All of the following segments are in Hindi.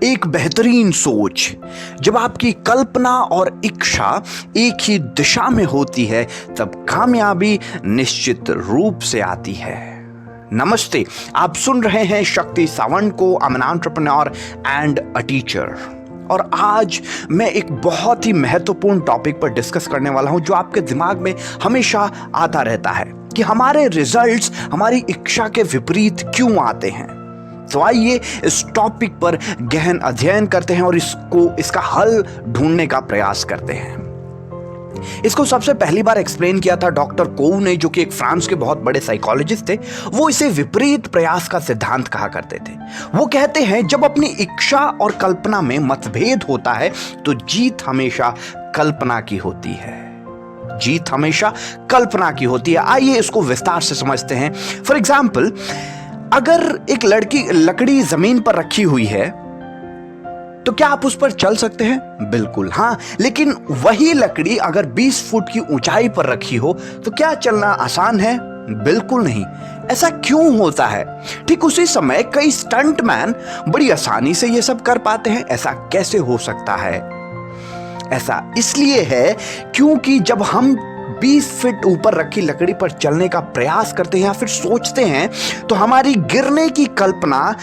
एक बेहतरीन सोच। जब आपकी कल्पना और इच्छा एक ही दिशा में होती है तब कामयाबी निश्चित रूप से आती है। नमस्ते, आप सुन रहे हैं शक्ति सावंत को, I am an entrepreneur and a teacher. और आज मैं एक बहुत ही महत्वपूर्ण टॉपिक पर डिस्कस करने वाला हूं जो आपके दिमाग में हमेशा आता रहता है कि हमारे रिजल्ट्स हमारी इच्छा के विपरीत क्यों आते हैं। तो आइए इस टॉपिक पर गहन अध्ययन करते हैं और इसका हल ढूंढने का प्रयास करते हैं। इसको सबसे पहली बार एक्सप्लेन किया था डॉक्टर कोव ने, जो कि एक फ्रांस के बहुत बड़े साइकोलॉजिस्ट थे। वो इसे विपरीत प्रयास का सिद्धांत कहा करते थे। वो कहते हैं जब अपनी इच्छा और कल्पना में मतभेद होता है तो जीत हमेशा कल्पना की होती है। जीत हमेशा कल्पना की होती है। आइए इसको विस्तार से समझते हैं। फॉर एग्जाम्पल, अगर एक लकड़ी जमीन पर रखी हुई है तो क्या आप उस पर चल सकते हैं? बिल्कुल हाँ। लेकिन वही लकड़ी अगर 20 फुट की ऊंचाई पर रखी हो तो क्या चलना आसान है? बिल्कुल नहीं। ऐसा क्यों होता है? ठीक उसी समय कई स्टंटमैन बड़ी आसानी से यह सब कर पाते हैं। ऐसा कैसे हो सकता है? ऐसा इसलिए है क्योंकि जब हम 20 फीट ऊपर रखी लकड़ी पर चलने का प्रयास करते हैं या फिर सोचते हैं तो हमारी गिरने की कल्पना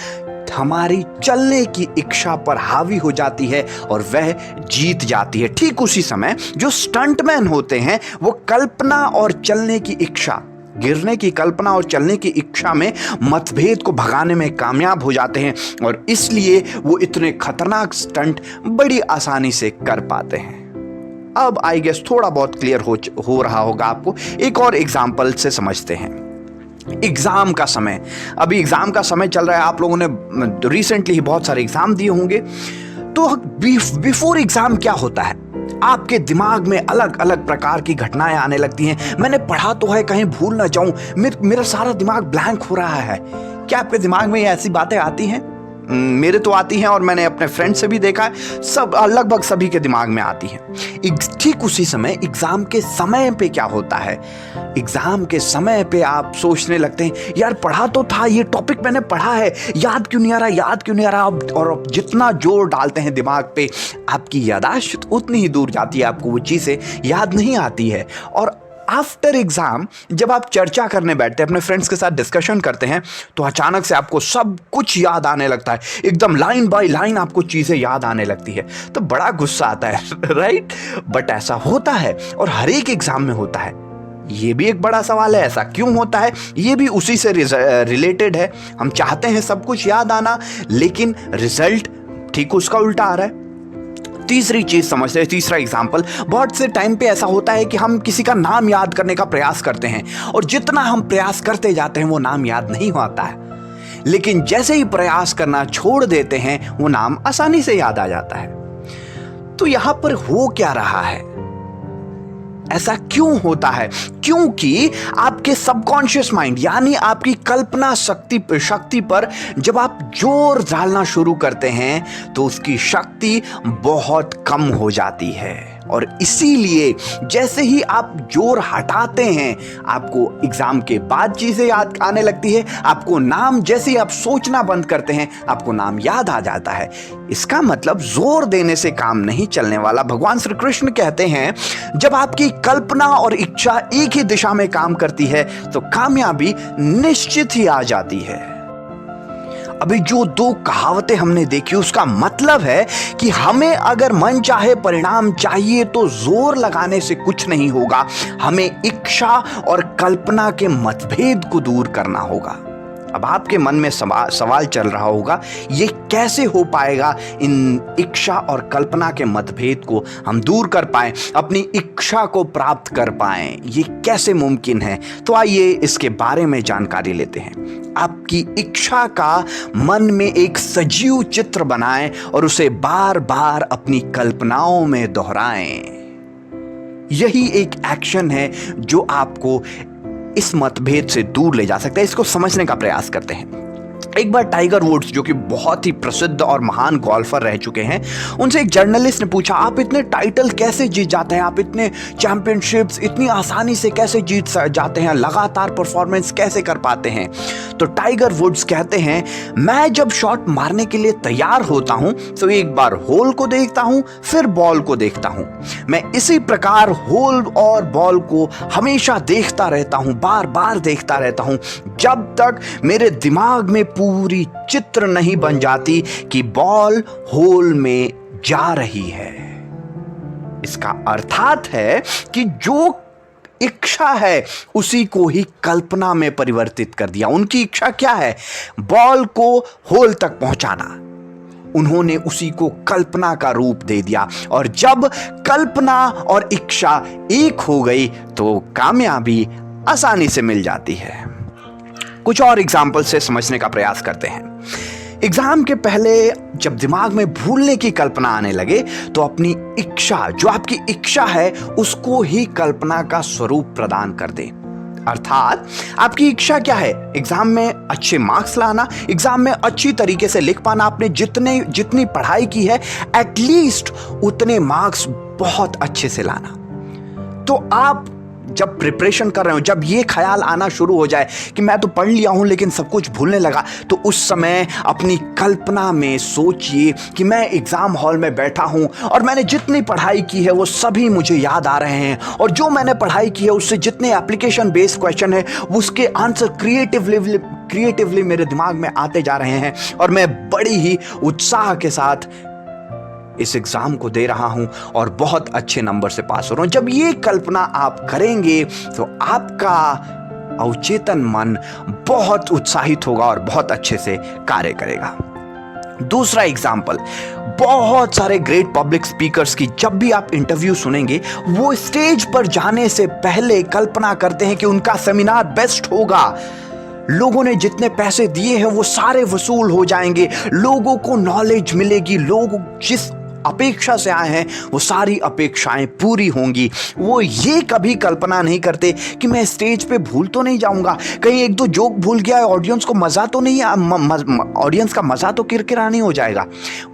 हमारी चलने की इच्छा पर हावी हो जाती है और वह जीत जाती है। ठीक उसी समय जो स्टंटमैन होते हैं वो कल्पना और चलने की इच्छा, गिरने की कल्पना और चलने की इच्छा में मतभेद को भगाने में कामयाब हो जाते हैं और इसलिए वो इतने खतरनाक स्टंट बड़ी आसानी से कर पाते हैं। अब आई गेस थोड़ा बहुत क्लियर हो रहा होगा आपको। एक और एग्जाम्पल से समझते हैं। एग्जाम का समय, अभी एग्जाम का समय चल रहा है। आप लोगों ने रिसेंटली ही बहुत सारे एग्जाम दिए होंगे। तो बिफोर एग्जाम क्या होता है? आपके दिमाग में अलग अलग प्रकार की घटनाएं आने लगती हैं। मैंने पढ़ा तो है, कहीं भूल ना जाऊं, मेरा सारा दिमाग ब्लैंक हो रहा है। क्या आपके दिमाग में ये ऐसी बातें आती हैं? मेरे तो आती हैं और मैंने अपने फ्रेंड से भी देखा है, सब लगभग सभी के दिमाग में आती हैं। ठीक उसी समय एग्जाम के समय पे क्या होता है? एग्जाम के समय पे आप सोचने लगते हैं यार पढ़ा तो था, ये टॉपिक मैंने पढ़ा है, याद क्यों नहीं आ रहा, याद क्यों नहीं आ रहा। और जितना जोर डालते हैं दिमाग पे आपकी याददाश्त उतनी ही दूर जाती है, आपको वो चीज़ें याद नहीं आती है। और आफ्टर एग्जाम जब आप चर्चा करने बैठते हैं, अपने फ्रेंड्स के साथ डिस्कशन करते हैं, तो अचानक से आपको सब कुछ याद आने लगता है। एकदम लाइन बाय लाइन आपको चीजें याद आने लगती है, तो बड़ा गुस्सा आता है राइट? बट ऐसा होता है और हर एक एग्जाम में होता है। ये भी एक बड़ा सवाल है, ऐसा क्यों होता है? ये भी उसी से रिलेटेड है। हम चाहते हैं सब कुछ याद आना, लेकिन रिजल्ट ठीक उसका उल्टा आ रहा है। तीसरी चीज समझते हैं, तीसरा एग्जाम्पल। बहुत से टाइम पे ऐसा होता है कि हम किसी का नाम याद करने का प्रयास करते हैं और जितना हम प्रयास करते जाते हैं वो नाम याद नहीं होता है। लेकिन जैसे ही प्रयास करना छोड़ देते हैं वो नाम आसानी से याद आ जाता है। तो यहां पर हो क्या रहा है? ऐसा क्यों होता है? क्योंकि आपके सबकॉन्शियस माइंड यानी आपकी कल्पना शक्ति पर जब आप जोर डालना शुरू करते हैं तो उसकी शक्ति बहुत कम हो जाती है। और इसीलिए जैसे ही आप जोर हटाते हैं आपको एग्जाम के बाद चीजें याद आने लगती है। आपको नाम, जैसे ही आप सोचना बंद करते हैं आपको नाम याद आ जाता है। इसका मतलब जोर देने से काम नहीं चलने वाला। भगवान श्री कृष्ण कहते हैं जब आपकी कल्पना और इच्छा एक ही दिशा में काम करती है तो कामयाबी निश्चित ही आ जाती है। अभी जो दो कहावतें हमने देखी उसका मतलब है कि हमें अगर मन चाहे परिणाम चाहिए तो जोर लगाने से कुछ नहीं होगा। हमें इच्छा और कल्पना के मतभेद को दूर करना होगा। अब आपके मन में सवाल चल रहा होगा, ये कैसे हो पाएगा? इन इच्छा और कल्पना के मतभेद को हम दूर कर पाएं, अपनी इच्छा को प्राप्त कर पाएं, ये कैसे मुमकिन है? तो आइए इसके बारे में जानकारी लेते हैं। आपकी इच्छा का मन में एक सजीव चित्र बनाएं और उसे बार बार अपनी कल्पनाओं में दोहराएं। यही एक एक्शन है जो आपको इस मतभेद से दूर ले जा सकता है। इसको समझने का प्रयास करते हैं। एक बार टाइगर वुड्स, जो कि बहुत ही प्रसिद्ध और महान गोल्फर रह चुके हैं, उनसे एक जर्नलिस्ट ने पूछा, आप इतने टाइटल कैसे जीत जाते हैं, आप इतने चैंपियनशिप्स इतनी आसानी से कैसे जीत जाते हैं, लगातार परफॉर्मेंस कैसे कर पाते हैं। तो टाइगर वुड्स कहते हैं, मैं जब शॉट मारने के लिए तैयार होता हूं तो एक बार होल को देखता हूं, फिर बॉल को देखता हूं। मैं इसी प्रकार होल और बॉल को हमेशा देखता रहता हूं, बार बार देखता रहता हूं, जब तक मेरे दिमाग में पूरी चित्र नहीं बन जाती कि बॉल होल में जा रही है। इसका अर्थात है कि जो इच्छा है उसी को ही कल्पना में परिवर्तित कर दिया। उनकी इच्छा क्या है? बॉल को होल तक पहुंचाना। उन्होंने उसी को कल्पना का रूप दे दिया, और जब कल्पना और इच्छा एक हो गई तो कामयाबी आसानी से मिल जाती है। कुछ और एग्जाम्पल से समझने का प्रयास करते हैं। एग्जाम के पहले जब दिमाग में भूलने की कल्पना आने लगे तो अपनी इच्छा, जो आपकी इच्छा है, उसको ही कल्पना का स्वरूप प्रदान कर दे। अर्थात आपकी इच्छा क्या है? एग्जाम में अच्छे मार्क्स लाना, एग्जाम में अच्छी तरीके से लिख पाना, आपने जितनी पढ़ाई की है एटलीस्ट उतने मार्क्स बहुत अच्छे से लाना। तो आप जब प्रिपरेशन कर रहे हो, जब ये ख्याल आना शुरू हो जाए कि मैं तो पढ़ लिया हूं लेकिन सब कुछ भूलने लगा, तो उस समय अपनी कल्पना में सोचिए कि मैं एग्जाम हॉल में बैठा हूं और मैंने जितनी पढ़ाई की है वो सभी मुझे याद आ रहे हैं, और जो मैंने पढ़ाई की है उससे जितने एप्लीकेशन बेस्ड क्वेश्चन है उसके आंसर क्रिएटिवली मेरे दिमाग में आते जा रहे हैं, और मैं बड़ी ही उत्साह के साथ इस एग्जाम को दे रहा हूं और बहुत अच्छे नंबर से पास हो रहा हूं। जब ये कल्पना आप करेंगे तो आपका अवचेतन मन बहुत उत्साहित होगा और बहुत अच्छे से कार्य करेगा। दूसरा एग्जाम्पल, बहुत सारे ग्रेट पब्लिक स्पीकर्स की जब भी आप इंटरव्यू सुनेंगे, वो स्टेज पर जाने से पहले कल्पना करते हैं कि उनका सेमिनार बेस्ट होगा, लोगों ने जितने पैसे दिए हैं वो सारे वसूल हो जाएंगे, लोगों को नॉलेज मिलेगी, लोग जिस अपेक्षा से आए हैं वो सारी अपेक्षाएं पूरी होंगी। वो ये कभी कल्पना नहीं करते कि मैं स्टेज पे भूल तो नहीं जाऊंगा, कहीं एक दो जोक भूल गया, ऑडियंस को मजा तो नहीं, ऑडियंस का मजा तो किरकिरा नहीं हो जाएगा।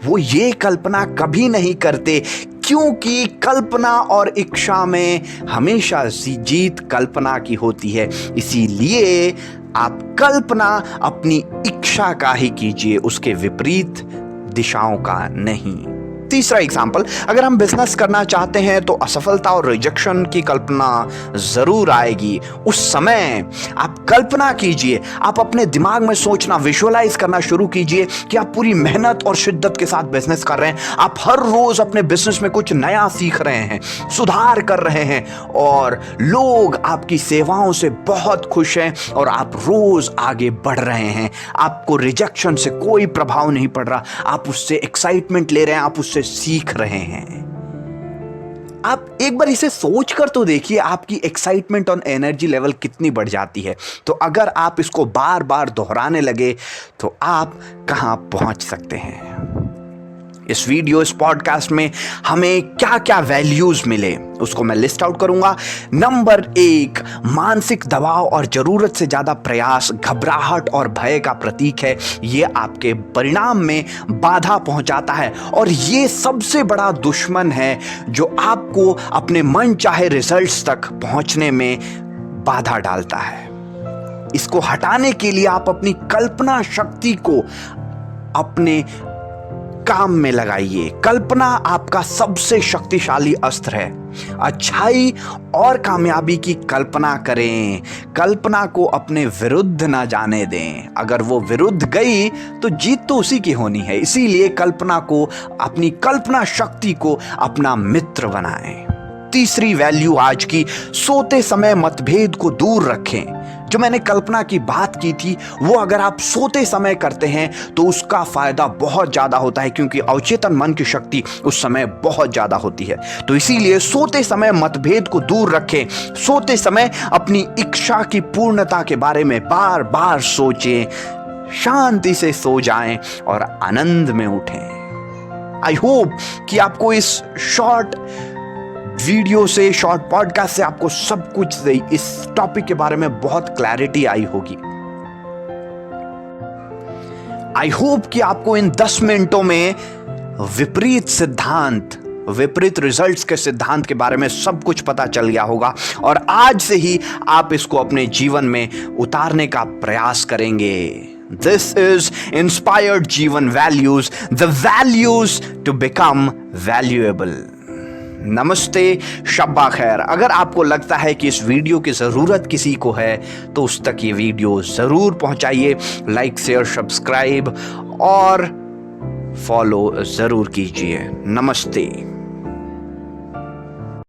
वो ये कल्पना कभी नहीं करते, क्योंकि कल्पना और इच्छा में हमेशा जीत कल्पना की होती है। इसीलिए आप कल्पना अपनी इच्छा का ही कीजिए, उसके विपरीत दिशाओं का नहीं। तीसरा एग्जाम्पल, अगर हम बिजनेस करना चाहते हैं तो असफलता और रिजेक्शन की कल्पना जरूर आएगी। उस समय आप कल्पना कीजिए, आप अपने दिमाग में सोचना, विजुअलाइज करना शुरू कीजिए कि आप पूरी मेहनत और शिद्दत के साथ बिजनेस कर रहे हैं, आप हर रोज अपने बिजनेस में कुछ नया सीख रहे हैं, सुधार कर रहे हैं, और लोग आपकी सेवाओं से बहुत खुश हैं और आप रोज आगे बढ़ रहे हैं। आपको रिजेक्शन से कोई प्रभाव नहीं पड़ रहा, आप उससे एक्साइटमेंट ले रहे हैं, आप उससे सीख रहे हैं। आप एक बार इसे सोच कर तो देखिए, आपकी एक्साइटमेंट और एनर्जी लेवल कितनी बढ़ जाती है। तो अगर आप इसको बार बार दोहराने लगे तो आप कहां पहुंच सकते हैं। इस वीडियो, इस पॉडकास्ट में हमें क्या क्या वैल्यूज मिले उसको मैं लिस्ट आउट करूंगा। नंबर 1, मानसिक दबाव और जरूरत से ज्यादा प्रयास घबराहट और भय का प्रतीक है। ये आपके परिणाम में बाधा पहुंचाता है और ये सबसे बड़ा दुश्मन है जो आपको अपने मन चाहे रिजल्ट्स तक पहुंचने में बाधा डालता है। इसको हटाने के लिए आप अपनी कल्पना शक्ति को अपने काम में लगाइए। कल्पना आपका सबसे शक्तिशाली अस्त्र है। अच्छाई और कामयाबी की कल्पना करें, कल्पना को अपने विरुद्ध ना जाने दें। अगर वो विरुद्ध गई तो जीत तो उसी की होनी है। इसीलिए कल्पना को, अपनी कल्पना शक्ति को अपना मित्र बनाएं। तीसरी वैल्यू आज की, सोते समय मतभेद को दूर रखें। जो मैंने कल्पना की बात की थी वो अगर आप सोते समय करते हैं तो उसका फायदा बहुत ज्यादा होता है, क्योंकि अवचेतन मन की शक्ति उस समय बहुत ज्यादा होती है। तो इसीलिए सोते समय मतभेद को दूर रखें। सोते समय अपनी इच्छा की पूर्णता के बारे में बार बार सोचें, शांति से सो जाएं और आनंद में उठें। आई होप कि आपको इस शॉर्ट वीडियो से, शॉर्ट पॉडकास्ट से आपको सब कुछ इस टॉपिक के बारे में बहुत क्लैरिटी आई होगी। आई होप कि आपको इन 10 मिनटों में विपरीत रिजल्ट्स के सिद्धांत के बारे में सब कुछ पता चल गया होगा और आज से ही आप इसको अपने जीवन में उतारने का प्रयास करेंगे। This is inspired Jeevan values, the values to become valuable. नमस्ते, शब्बा खैर। अगर आपको लगता है कि इस वीडियो की ज़रूरत किसी को है तो उस तक ये वीडियो ज़रूर पहुंचाइए, लाइक शेयर सब्सक्राइब और फॉलो ज़रूर कीजिए। नमस्ते।